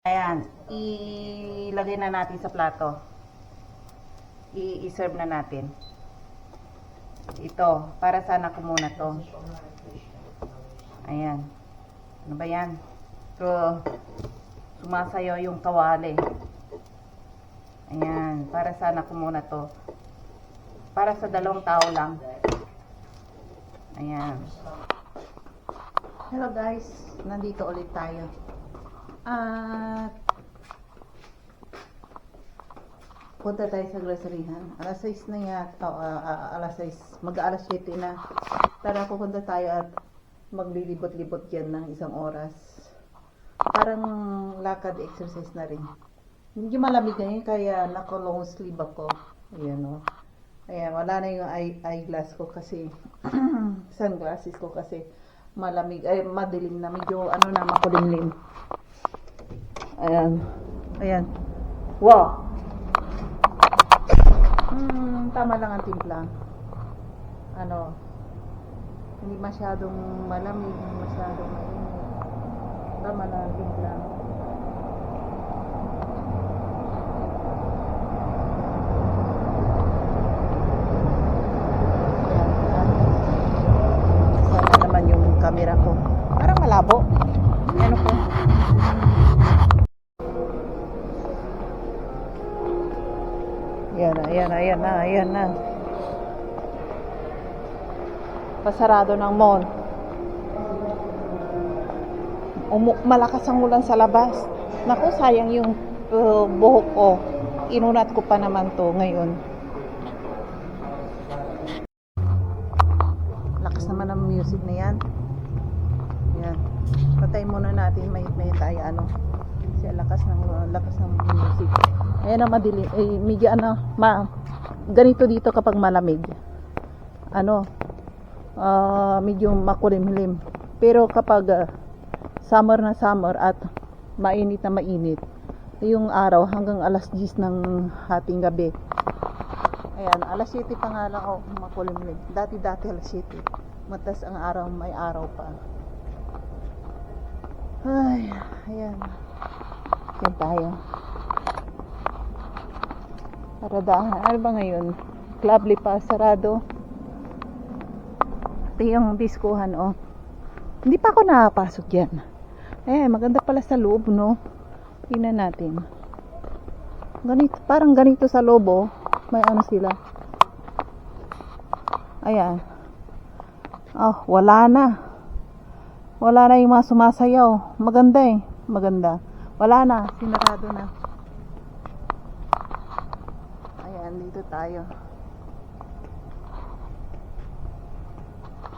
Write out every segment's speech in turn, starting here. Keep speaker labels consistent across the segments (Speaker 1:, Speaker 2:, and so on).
Speaker 1: Ayan, ilagay na natin sa plato. I-serve na natin. Ito, para sana ko muna to. Ayan. Ano ba yan? So, sumasayaw yung kawali. Ayan, para sana ko muna to. Para sa 2 tao lang. Ayan. Hello guys, nandito ulit tayo. At punta tayo sa groceryhan. Alas 6 na yata. Alas 6. Mag-alas 7 na. Tara, pupunta tayo at maglilibot-libot yan ng 1 oras. Parang lakad exercise na rin. Hindi malamig ngayon kaya naka-long sleeve ako. Ayan o. Ayan, wala na yung eyeglass ko kasi sunglasses ko kasi malamig. Ay, madilim na. Medyo makulimlim. Ayan. Ayan. Wow. Tama lang ang timpla. Hindi masyadong malamig, hindi masyadong mainit. Tama lang ang timpla. Sana naman yung camera ko. Parang malabo. Ano po? Ayan na. Pasarado ng mall. Malakas ang ulan sa labas. Naku, sayang yung buhok ko. Inunat ko pa naman to ngayon. Lakas naman ang music na yan. Yan. Patay muna natin. May tayo Kasi lakas ng music. Ayan na madilim. Medyo ganito dito kapag malamig. Medyo makulimlim. Pero kapag summer na summer at mainit na mainit, yung araw hanggang alas 10 ng hating gabi. Ayan, alas 7 pa nga lang makulimlim. Dati alas 7. Matas ang araw, may araw pa. Ay, ayan. Yan tayo. Paradahan. Ano ba ngayon? Clubly pa, sarado. Ito yung diskuhan, Hindi pa ako nakapasok yan. Maganda pala sa loob, no? Tingnan natin. Parang ganito sa loob, May sila. Ayan. Wala na. Wala na yung mga sumasayaw. Maganda Maganda. Wala na. Sinarado na. Dito tayo.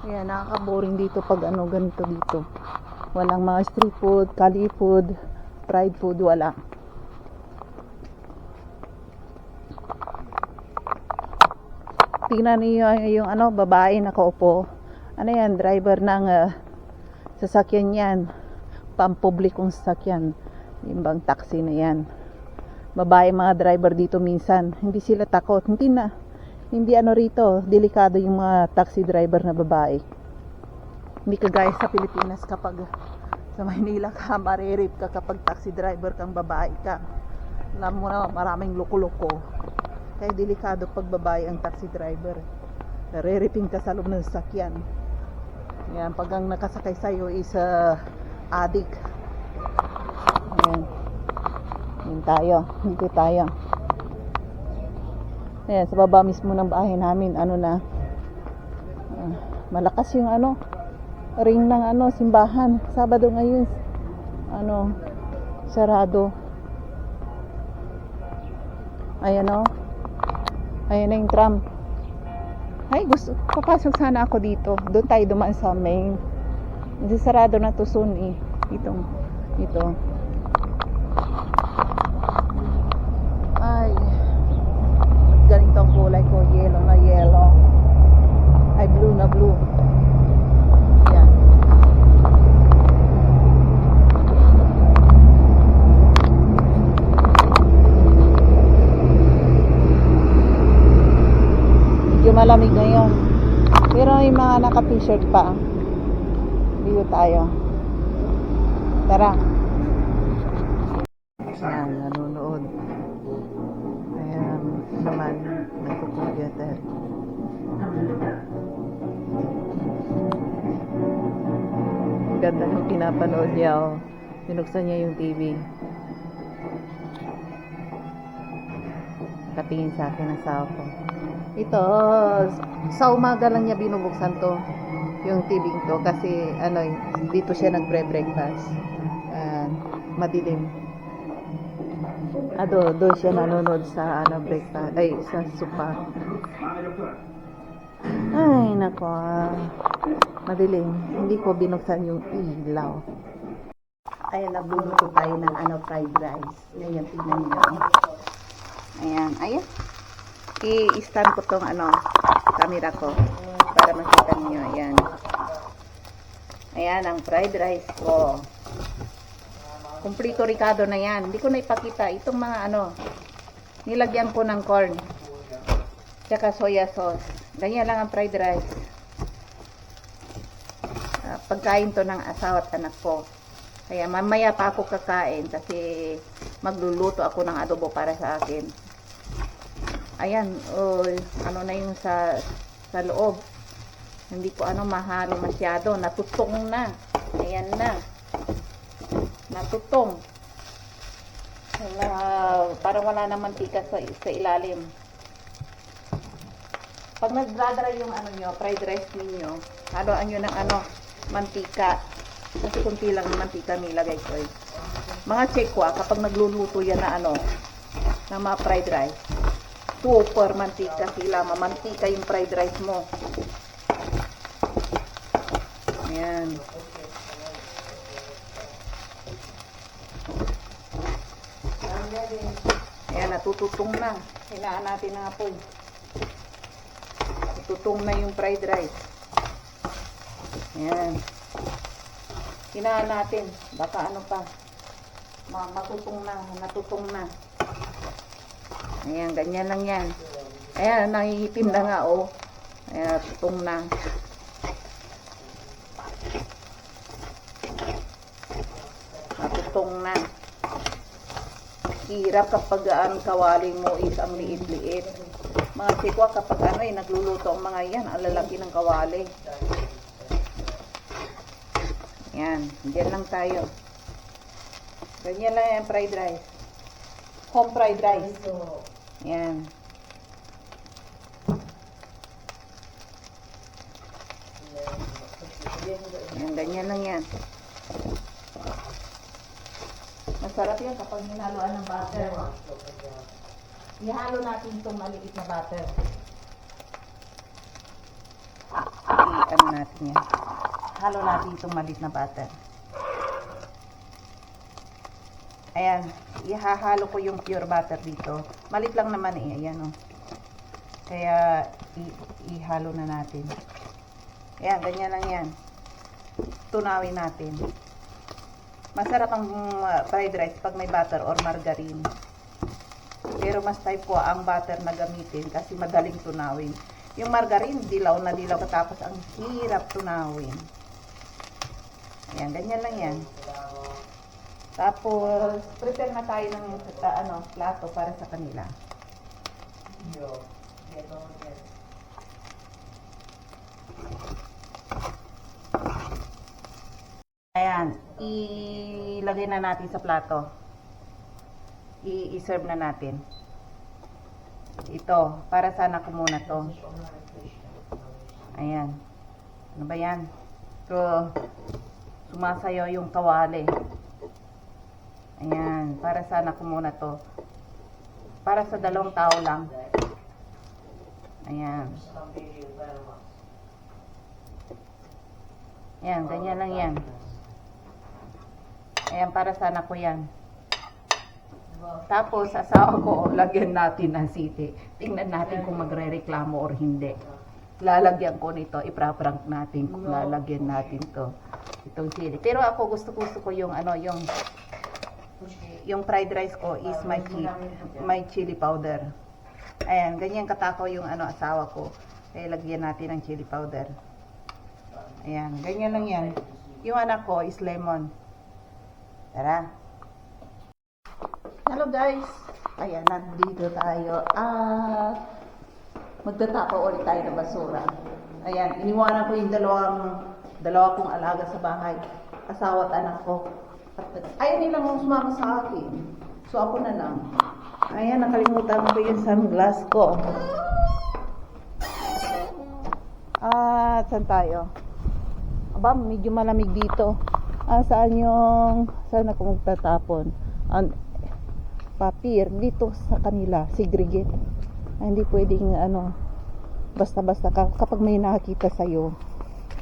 Speaker 1: Ayan, nakaka-boring dito pag ganito dito. Walang mga street food, cali food, fried food, wala. Tingnan niyo yung babae nakaupo. Yan, driver ng sasakyan yan. Pampublikong sasakyan. Yung bang taxi na yan. Babae mga driver dito minsan, hindi sila takot, hindi rito, delikado yung mga taxi driver na babae. Hindi kagaya sa Pilipinas kapag sa Maynila ka, maririp ka kapag taxi driver kang babae ka. Alam mo na, maraming loko-loko. Kaya delikado pag babae ang taxi driver. Nariripin ka sa loob ng sasakyan. Yan, pag ang nakasakay sa'yo is addict. Ayan. Dito tayo. Ayan, sa baba mismo ng bahay namin, malakas yung ring ng simbahan. Sabado ngayon, sarado. Ayan ayan na yung tram. Papasok sana ako dito. Doon tayo dumaan sa main. Kasi sarado na to soon Ito. Ganito ang kulay ko, yellow na yellow, ay blue na blue. Yan. Medyo malamig ngayon, pero may mga naka-t-shirt pa. Dito tayo. Tara. Ayan, nanonood. Ayan, naman, nagko-computer. Ganda ng pinapanood niya, oh. Binuksan niya yung TV. Katingin sa akin ang asawa ko. Ito, sa umaga lang niya binubuksan to, yung TV to, kasi ano, dito siya nagbre-breakfast. Madilim. Doon siya nanonood sa ano, breakfast, ay, sa sopa. Ay, nako. Madilim. Hindi ko binuksan yung ilaw. Ayan, nagluluto tayo ng ano, fried rice. Ngayon, tingnan niyo. Ayan, ayan. I-stand ko tong ano, camera ko para makita niyo. Ayan. Ayan ang fried rice ko. Kumplito ricado na yan. Hindi ko na ipakita itong mga ano. Nilagyan ko ng corn. Tsaka soya sauce. Ganyan lang ang fried rice. Pagkain to ng asawa at anak ko. Kaya mamaya pa ako kakain kasi magluluto ako ng adobo para sa akin. Ayan, ano na yung sa loob. Hindi ko ano mahalo masyado. Natutong na. Ayan na. Natutong. Parang wala na mantika sa ilalim. Pag nagdadry yung ano nyo, fried rice ninyo, haluan nyo ng ano, mantika. Kasi kunti lang ng mantika nilagay ko eh. Mga tsekwa, kapag nagluluto yan na ano, ng mga fried rice, super mantika sila, mamantika yung fried rice mo. Ayan. Ayan, natututong na. Hinaan natin ang apoy. Natutong na yung fried rice. Ayan. Hinaan natin. Baka ano pa. Matutong na. Natutong na. Ayan, ganyan lang yan. Ayan, nangihitim na nga, oh. Ayan, tutong na. Natutong na. Hirap kapag ang kawali mo is ang liit-liit. Mga sikwa kapag ano nagluluto ang mga yan, ang lalaki ng kawali. Yan, dyan lang tayo. Ganyan lang yung fried rice. Home fried rice. Yan. Yan, ganyan lang yan. Masarap yan kapag hinaluan ng butter. Ihalo natin itong maliit na butter. I-ano natin yan. Halo natin itong maliit na butter. Ayan. Ihahalo ko yung pure butter dito. Maliit lang naman eh. Ayan o. Kaya ihalo na natin. Ayan. Ganyan lang yan. Tunawin natin. Masarap ang fried rice pag may butter or margarine. Pero mas type ko ang butter na gamitin kasi madaling tunawin. Yung margarine, dilaw na dilaw katapos ang hirap tunawin. Ayan, ganyan lang yan. Tapos, prepare na tayo ng plato para sa kanila. Ayan, ilagay na natin sa plato. I-serve na natin. Ito, para sana ko muna to. Ayan. Ano ba yan? So, sumasayaw yung kawali. Ayan, para sana ko muna to. Para sa 2 tao lang. Ayan. Ayan, ganyan lang yan. Ayan, para sana ko yan. Tapos, asawa ko, lagyan natin ng siti. Tingnan natin kung magre-reklamo or hindi. Lalagyan ko nito, ipra-prank natin kung lalagyan natin to. Itong chili. Pero ako, gusto ko yung, yung fried rice ko is my chili powder. Ayan, ganyan katakaw yung asawa ko. Kaya lagyan natin ng chili powder. Ayan, ganyan lang yan. Yung anak ko is lemon. Tara. Hello guys! Ayan, nandito tayo at magtatapa ulit tayo ng basura. Ayan, iniwanan ko yung dalawa kong alaga sa bahay. Asawa at anak ko. At ayaw nilang sumama sa akin. So ako na lang. Ayan, nakalimutan ko yung sunglass ko. Saan tayo? Aba, medyo malamig dito. Saan ako magtatapon? Papir, dito sa kanila, segregate. Hindi pwedeng, basta-basta kapag may nakakita sa'yo,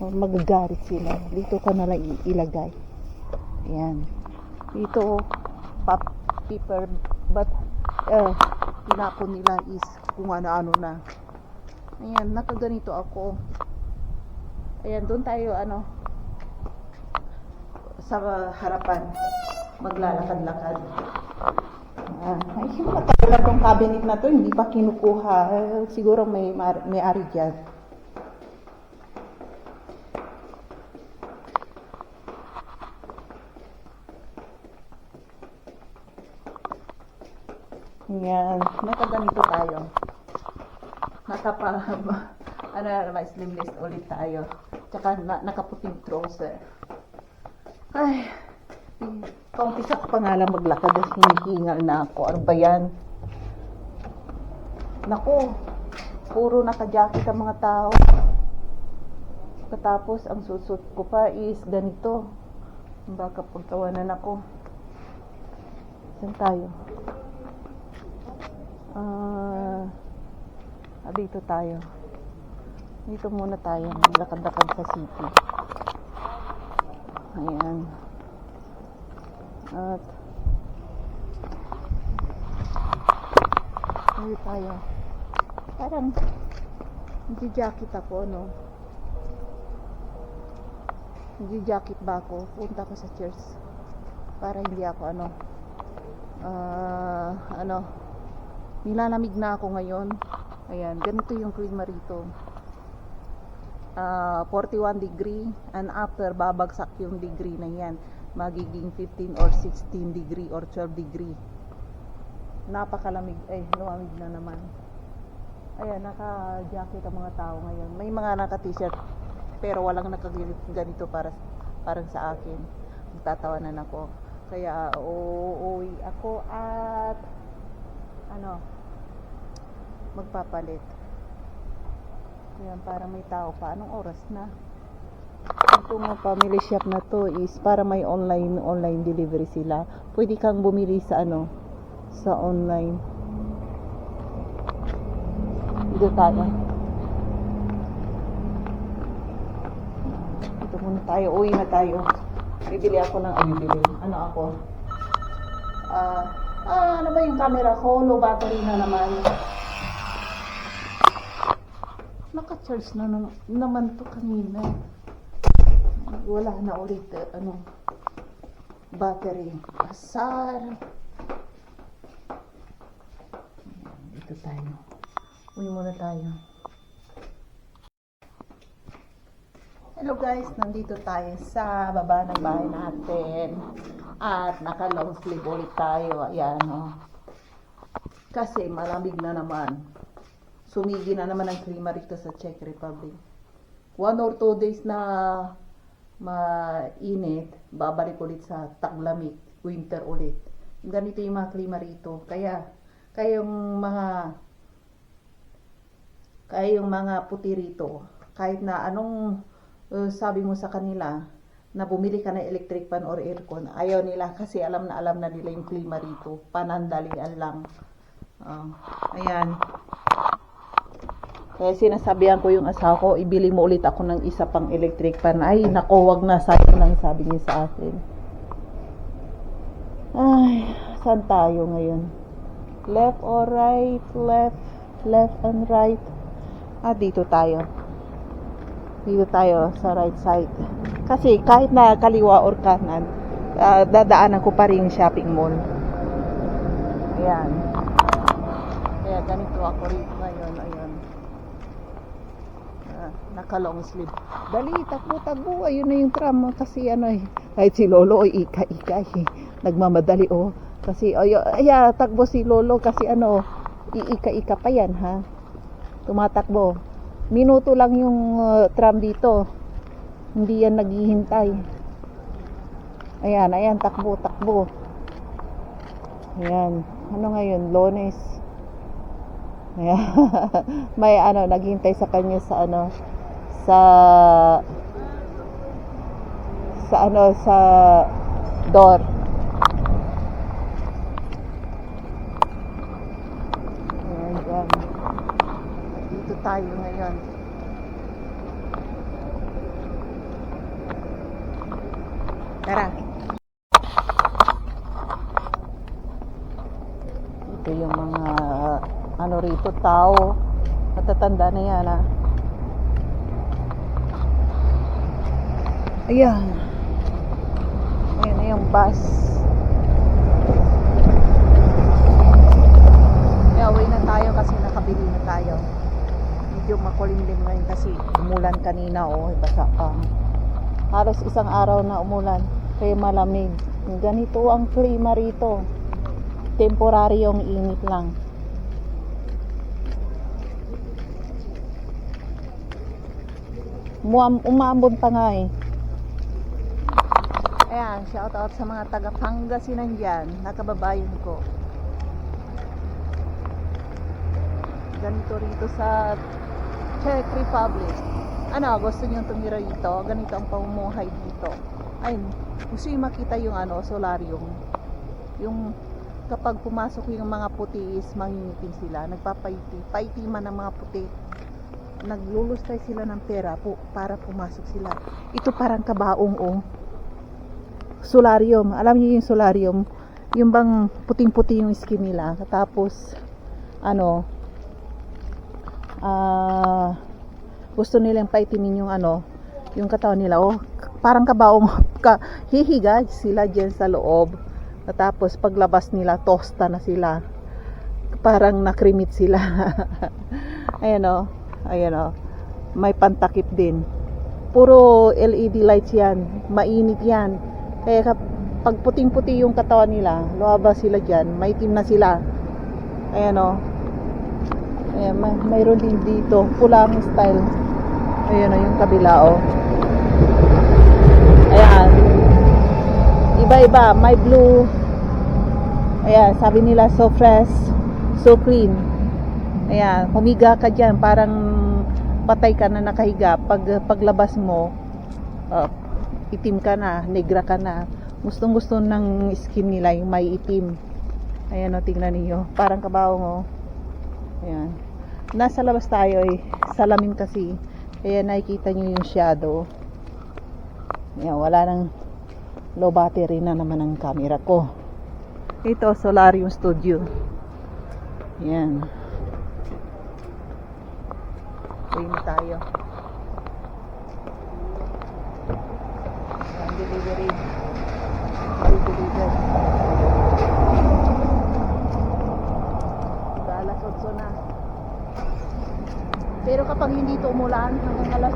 Speaker 1: magagalit sila. Dito ka nalang ilagay. Ayan. Dito, paper, but, tinapon nila is kung ano-ano na. Ayan, nakaganito ako. Ayan, doon tayo, sa harapan, maglalakad-lakad. Ay, matagal na tong cabinet na to, hindi pa kinukuha. Siguro may ari dyan. Ayan, nakaganito tayo. Sleeveless ulit tayo. Tsaka nakaputing trouser. Ay, kaumpisa ko pa nga lang maglakad at hinihingal na ako. Ano ba yan? Naku, puro naka-jacket ang mga tao. Katapos, ang susot ko pa is ganito. Baka pagtawanan ako. Saan tayo? Dito tayo. Dito muna tayo. Maglakad-lakad sa city. Ayan. At dito tayo. Parang nag-jacket ako, no? Nag-jacket ba ako? Punta ko sa church. Para hindi ako, nilalamig na ako ngayon. Ayan, ganito yung klima rito. 41 degree and after babagsak yung degree na yan, magiging 15 or 16 degree or 12 degree. Napakalamig. Lumamig na naman. Ayan, naka-jacket ang mga tao ngayon. May mga naka-t-shirt pero walang nakaganito parang sa akin. Magtatawanan ako. Kaya uuwi ako at magpapalit. Ayan, para may tao pa. Anong oras na? Itong family shop na to is para may online delivery sila. Pwede kang bumili sa sa online. Dito tayo. Dito muna tayo. Uwi na tayo. Bibili ako ng ano ba yung camera ko? Low battery na naman. Naka-charge na naman to kanina. Wala na ulit battery. Asar. Dito tayo. Uwi muna tayo. Hello guys, nandito tayo sa baba ng bahay natin. At naka-long sleeve ulit tayo. Ayan, kasi malamig na naman. Sumigi na naman ang klima rito sa Czech Republic. 1 or 2 days na mainit, babalik ulit sa taglamig, winter ulit. Ganito yung mga klima rito. Kaya yung mga puti rito, kahit na anong sabi mo sa kanila, na bumili ka ng electric fan or aircon, ayaw nila kasi alam na nila yung klima rito. Panandalian lang. Ayan. Kaya sinasabihan ko yung asawa ko, ibili mo ulit ako ng isa pang electric fan. Ay, nako, wag na, sayang lang, sabi niya sa akin. Ay, saan tayo ngayon? Left or right? Left and right. Dito tayo. Dito tayo sa right side. Kasi kahit na kaliwa or kanan, dadaanan ko pa rin yung shopping mall. Ayan. Kaya ganito ako rin ngayon. Ayan. Naka-long sleeve. Dali, takbo. Ayun na yung tram. Kasi kahit si Lolo, ika-ika. Nagmamadali, Kasi, takbo si Lolo kasi ano, iika-ika pa yan, ha? Tumatakbo. Minuto lang yung tram dito. Hindi yan naghihintay. Ayan, takbo. Ayan. Ano ngayon? Lunes. Ayan. May naghihintay sa kanya sa sa door. Ayan. Dito tayo ngayon. Tara. Ito yung mga rito, tao. Matatanda na yan, ha. Ayan. Ayan na yung bus. Uwi na tayo kasi nakabili na tayo. Medyo makulimlim ngayon kasi umulan kanina, basa pa. Halos isang araw na umulan, kaya malamig. Ganito ang klima rito. Temporaryong init lang. Umambon pa nga eh. Ayan, shout out sa mga taga Pangasinan dyan, nakababayan ko. Ganito rito sa Czech Republic. Gusto nyo tumira rito? Ganito ang pamumuhay dito. Ay, gusto nyo makita yung solarium. Yung kapag pumasok yung mga puti is mangingitim sila. Paitiman ng mga puti. Naglulustay sila ng pera para pumasok sila. Ito parang kabaong solarium. Alam niyo yung solarium? Yung bang puting-puti yung skin nila. Tapos gusto nilang paitimin yung katawan nila. Parang kabaong hihiga sila dyan sa loob. Tapos paglabas nila, tosta na sila. Parang nakrimit sila. Ayan may pantakip din. Puro LED lights yan. Mainit yan. Kaya pag puting-puti yung katawan nila, luwabas sila dyan, maitim na sila. Ayan, mayroon din dito, pulang style. Ayan yung kabila, Ayan. Iba-iba, may blue. Ayan, sabi nila so fresh, so clean. Ayan, humiga ka dyan, parang patay ka na nakahiga. Paglabas mo, itim ka na, negra ka na. Gustong-gusto ng skin nila yung may itim. Ayan tingnan niyo, parang kabaong Ayan. Nasa labas tayo salamin kasi. Kaya nakikita niyo yung shadow. Ayan, wala nang low battery na naman ang camera ko. Ito, Solarium Studio. Ayan. Ayan tayo. Ayan, delivery. Diba, alas 8 na. Pero kapag hindi ito umulan, hanggang alas